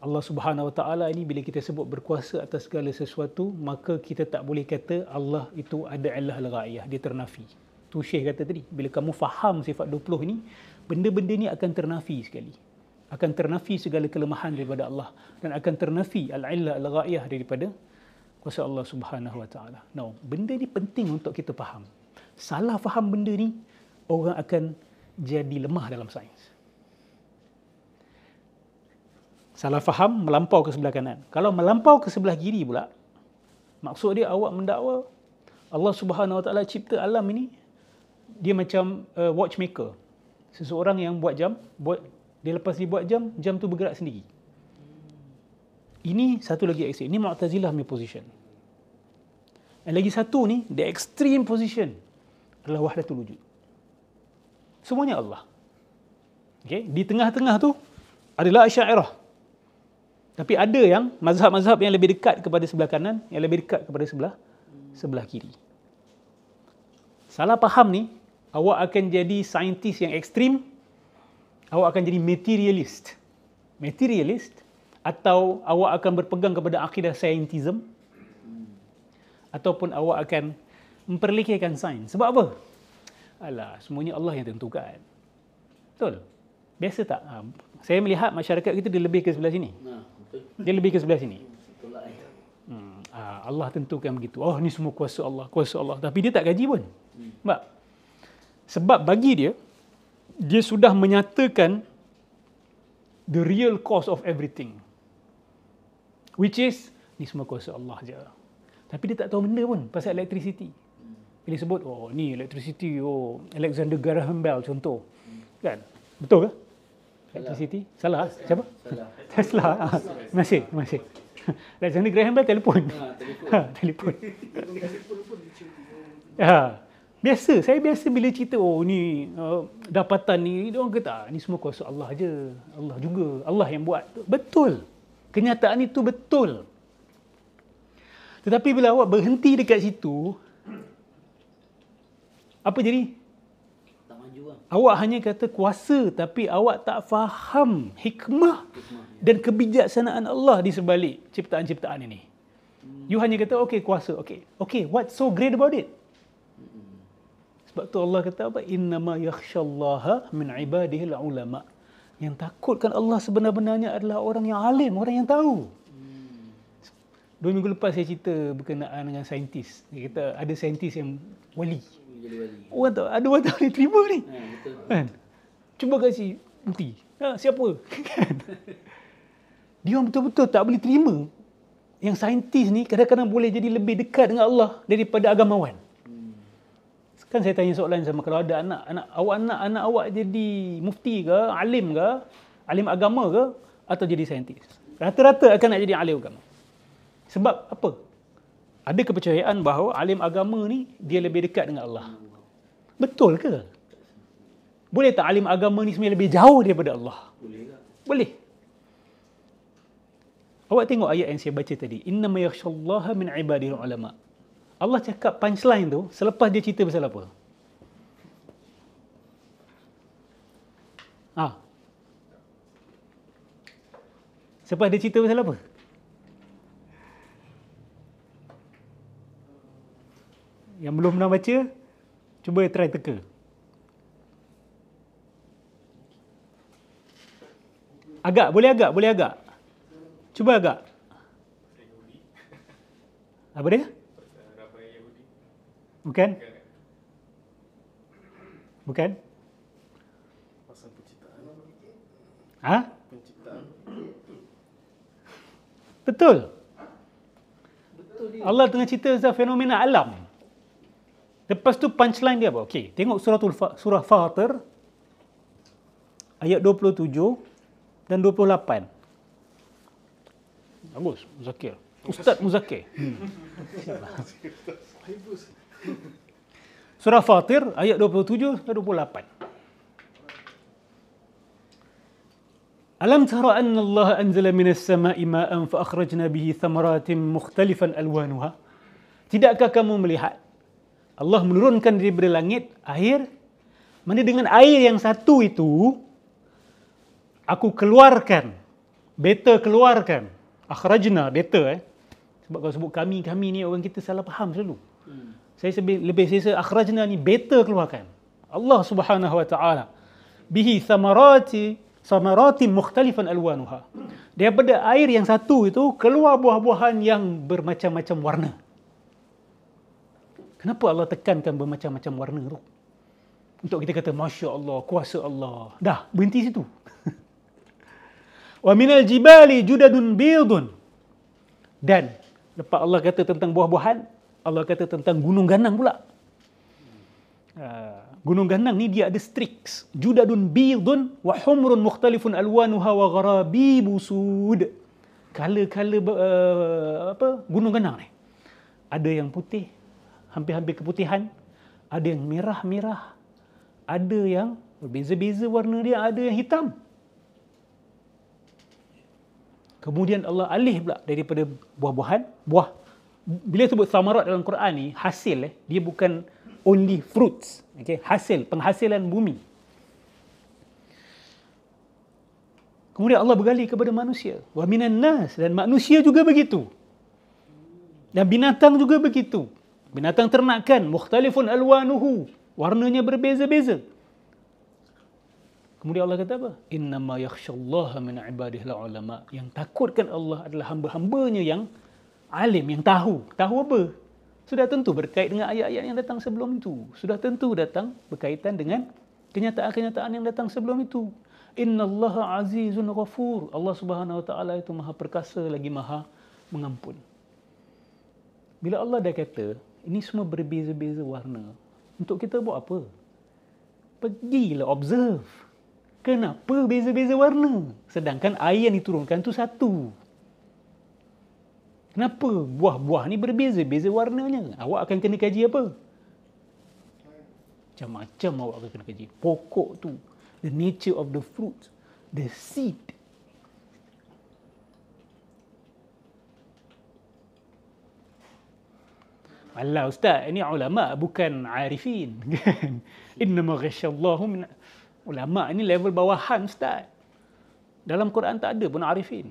Allah Subhanahu Wa Taala ini bila kita sebut berkuasa atas segala sesuatu, maka kita tak boleh kata Allah itu ada ilah al-ghaiyah, dia ternafi. Tu Syekh kata tadi, bila kamu faham sifat 20 ni, benda-benda ni akan ternafi sekali. Akan ternafi segala kelemahan daripada Allah dan akan ternafi al-ilah al-ghaiyah daripada kuasa Allah Subhanahu Wa Taala. Now, benda ni penting untuk kita faham. Salah faham benda ni, orang akan jadi lemah dalam sains. Salah faham melampau ke sebelah kanan. Kalau melampau ke sebelah kiri pula, maksud dia awak mendakwa Allah Subhanahu Wa Taala cipta alam ini, dia macam watchmaker. Seseorang yang buat jam, dia lepas dia buat jam, jam tu bergerak sendiri. Ini satu lagi ekstrim. Ini Mu'tazilah punya position. Dan lagi satu ni, the extreme position adalah wahdatul wujud. Semuanya Allah. Okay? Di tengah-tengah tu adalah Asy'ariyah. Tapi ada yang mazhab-mazhab yang lebih dekat kepada sebelah kanan, yang lebih dekat kepada sebelah kiri. Salah faham ni, awak akan jadi saintis yang ekstrim, awak akan jadi materialist. Materialist, atau awak akan berpegang kepada akidah scientism, ataupun awak akan memperlekehkan sains. Sebab apa? Alah, semuanya Allah yang tentukan. Betul? Biasa tak? Saya melihat masyarakat kita dia lebih ke sebelah sini. Dia lebih ke sebelah sini. Allah tentukan begitu. Oh, ni semua kuasa Allah, kuasa Allah. Tapi dia tak gaji pun. Sebab bagi dia, dia sudah menyatakan the real cause of everything. Which is, ni semua kuasa Allah je. Tapi dia tak tahu benda pun pasal electricity. Bila sebut, oh ni electricity, oh Alexander Graham Bell contoh. Kan? Betul ke? Electricity? Salah? Siapa? Salah. Tesla. Masih. Alexander Graham Bell telefon. Telefon. Saya biasa bila cerita, oh ni dapatan ni, dia orang kata, ni semua kuasa Allah je. Allah juga. Allah yang buat. Betul. Kenyataan itu betul. Tetapi bila awak berhenti dekat situ, apa jadi? Tak maju lah. Awak hanya kata kuasa, tapi awak tak faham hikmah dan kebijaksanaan Allah di sebalik ciptaan-ciptaan ini. You hanya kata, okay, kuasa, okay, what's so great about it? Sebab tu Allah kata apa? Innama yakhshallaha min ibadihil ulama. Yang takutkan Allah sebenar-benarnya adalah orang yang alim, orang yang tahu. 2 minggu lepas saya cerita berkenaan dengan saintis. Dia kata ada saintis yang wali. Orang tak, ada orang tak boleh terima ni. Betul. Kan? Cuba kasi bukti. Siapa? Kan? Dia orang betul-betul tak boleh terima yang saintis ni kadang-kadang boleh jadi lebih dekat dengan Allah daripada agamawan. Kan saya tanya soalan sama, kalau ada anak awak jadi mufti ke, alim agama ke, atau jadi saintis? Rata-rata akan nak jadi alim agama. Sebab apa? Ada kepercayaan bahawa alim agama ni dia lebih dekat dengan Allah. Betul ke? Boleh tak alim agama ni sebenarnya lebih jauh daripada Allah? Boleh tak? Boleh. Awak tengok ayat yang saya baca tadi. Innama yakhshallaha min ibadihil ulama. Allah cakap punchline tu selepas dia cerita pasal apa? Selepas dia cerita pasal apa? Yang belum pernah baca, cuba try teka. Boleh agak. Cuba agak. Apa dia? Bukan? Pasal penciptaan. Penciptaan. Betul. Allah tengah cerita tentang fenomena alam. Lepas tu punchline dia apa? Okey, tengok surah Fatir ayat 27 dan 28. Bagus, Muzakir. Ustaz Muzakir. Surah Fatir ayat 27 dan 28. Alam tara anna Allah anzala minas sama'i ma'an fa akhrajna bihi thamaratin mukhtalifan alwanuha? Tidakkah kamu melihat Allah menurunkan daripada langit air, mana dengan air yang satu itu aku keluarkan Beta keluarkan. Akhrajna, beta Sebab kalau sebut kami ni orang kita salah faham selalu. Saya lebih selesa akhrajna ni beta keluarkan. Allah Subhanahu wa taala. Bihi samaratin mukhtalifan alwanuha. Daripada air yang satu itu keluar buah-buahan yang bermacam-macam warna. Kenapa Allah tekankan bermacam-macam warna tu? Untuk kita kata Masya Allah, kuasa Allah. Dah, berhenti situ. Wa minal jibali judadun bidun. Dan lepas Allah kata tentang buah-buahan, Allah kata tentang gunung ganang pula. Gunung ganang ni dia ada streaks. Judadun bidun wa humrun mukhtalifun alwanuha wa gharabibu sud. Kala-kala gunung ganang ni. Ada yang putih, hampir-hampir keputihan. Ada yang merah-merah. Ada yang berbeza-beza warna dia, ada yang hitam. Kemudian Allah alih pula daripada buah-buahan, bila sebut samarat dalam Quran ni, hasil dia bukan only fruits, okay? Hasil, penghasilan bumi. Kemudian Allah bergalih kepada manusia. Wa minan nas, dan manusia juga begitu. Dan binatang juga begitu. Binatang ternakan, mukhtalifun alwanuhu, warnanya berbeza-beza. Kemudian Allah kata apa? Innama yakhshallaha min ibadihil ulama. Yang takutkan Allah adalah hamba-hambanya yang alim, yang tahu. Tahu apa? Sudah tentu berkait dengan ayat-ayat yang datang sebelum itu. Sudah tentu datang berkaitan dengan kenyataan-kenyataan yang datang sebelum itu. Innallaha azizun ghafur. Allah Subhanahu wa taala itu Maha perkasa lagi Maha mengampun. Bila Allah dah kata, ini semua berbeza-beza warna. Untuk kita buat apa? Pergilah observe. Kenapa beza-beza warna? Sedangkan air yang diturunkan tu satu. Kenapa buah-buah ni berbeza-beza warnanya? Awak akan kena kaji apa? Macam-macam awak akan kena kaji. Pokok tu, the nature of the fruit, the seed. Alah Ustaz, ini ulama bukan arifin. Innama ghasyallahu min... Ulama ni level bawahan Ustaz. Dalam Quran tak ada pun arifin.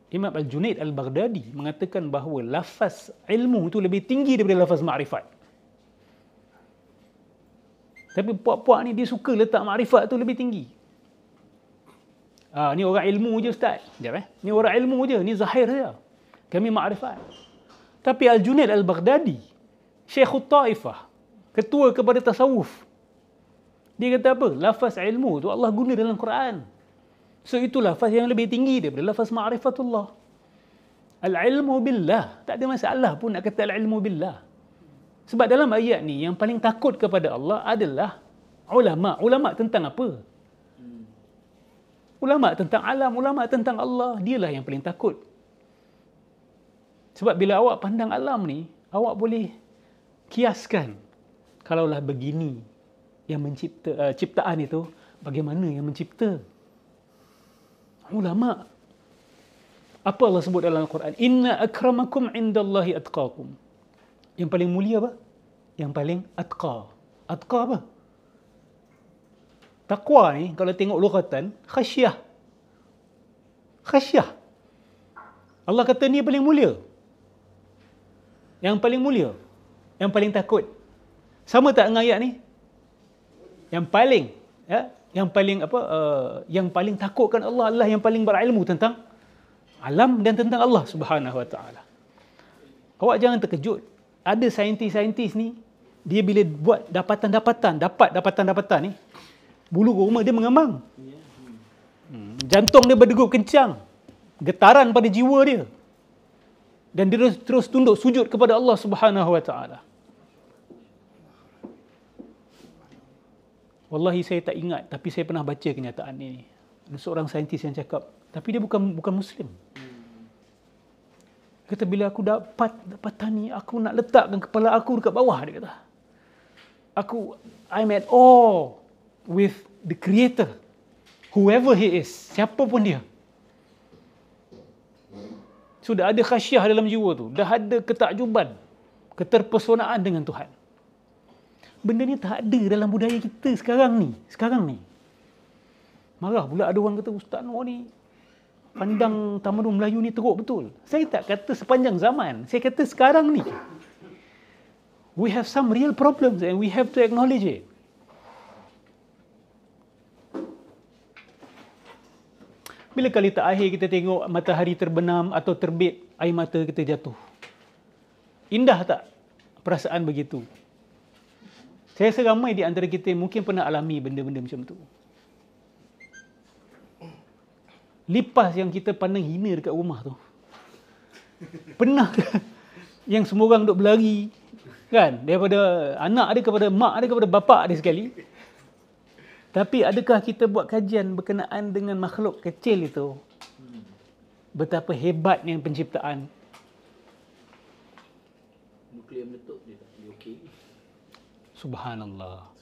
Imam Al-Junaid Al-Baghdadi mengatakan bahawa lafaz ilmu itu lebih tinggi daripada lafaz ma'rifat. Tapi puak-puak ni dia suka letak ma'rifat tu lebih tinggi. Ni orang ilmu je Ustaz. Sekejap Ni orang ilmu je. Ni zahir saja. Kami ma'rifat. Tapi Al-Junaid Al-Baghdadi, Syekhut Taifah, ketua kepada tasawuf, dia kata apa? Lafaz ilmu tu Allah guna dalam Quran. So itu lafaz yang lebih tinggi daripada lafaz ma'rifatullah. Al-ilmu billah. Tak ada masalah pun nak kata al-ilmu billah. Sebab dalam ayat ni yang paling takut kepada Allah adalah ulama. Ulama tentang apa? Ulama tentang alam, ulama tentang Allah. Dialah yang paling takut. Sebab bila awak pandang alam ni, awak boleh kiaskan. Kalaulah begini yang mencipta, ciptaan itu, bagaimana yang mencipta? Ulama. Apa Allah sebut dalam Al-Quran? Inna akramakum indallahi atqakum. Yang paling mulia apa? Yang paling atqa. Atqa apa? Taqwa ni, kalau tengok lughatan, khasyah. Khasyah. Allah kata ni yang paling mulia. Yang paling mulia. Yang paling takut. Sama tak dengan ayat ni? Yang paling, yang paling takutkan Allah adalah yang paling berilmu tentang alam dan tentang Allah Subhanahu wa taala. Awak jangan terkejut. Ada saintis-saintis ni, dia bila buat dapat dapatan-dapatan ni, bulu roma dia mengembang. Jantung dia berdegup kencang. Getaran pada jiwa dia. Dan dia terus tunduk sujud kepada Allah Subhanahu wa taala. Wallahi saya tak ingat, tapi saya pernah baca kenyataan ini. Ada seorang saintis yang cakap, tapi dia bukan Muslim. Dia kata, bila aku dapatan ni, aku nak letakkan kepala aku dekat bawah, dia kata. I'm at awe with the Creator. Whoever he is, siapa pun dia. Sudah ada khasyah dalam jiwa tu. Dah ada ketakjuban, keterpesonaan dengan Tuhan. Benda ni tak ada dalam budaya kita sekarang ni. Marah pula ada orang kata, Ustaz Anwar ni pandang tamadun Melayu ni teruk betul. Saya tak kata sepanjang zaman. Saya kata sekarang ni. We have some real problems and we have to acknowledge it. Bila kali terakhir kita tengok matahari terbenam atau terbit, air mata kita jatuh? Indah tak perasaan begitu? Saya rasa ramai di antara kita mungkin pernah alami benda-benda macam tu. Lipas yang kita pandang hina dekat rumah tu. Pernah ke yang semua orang duk berlari, kan? Daripada anak dia kepada mak dia kepada bapak dia sekali. Tapi adakah kita buat kajian berkenaan dengan makhluk kecil itu? Betapa hebatnya penciptaan. Nuklear meletup dia tak boleh okey. Subhanallah.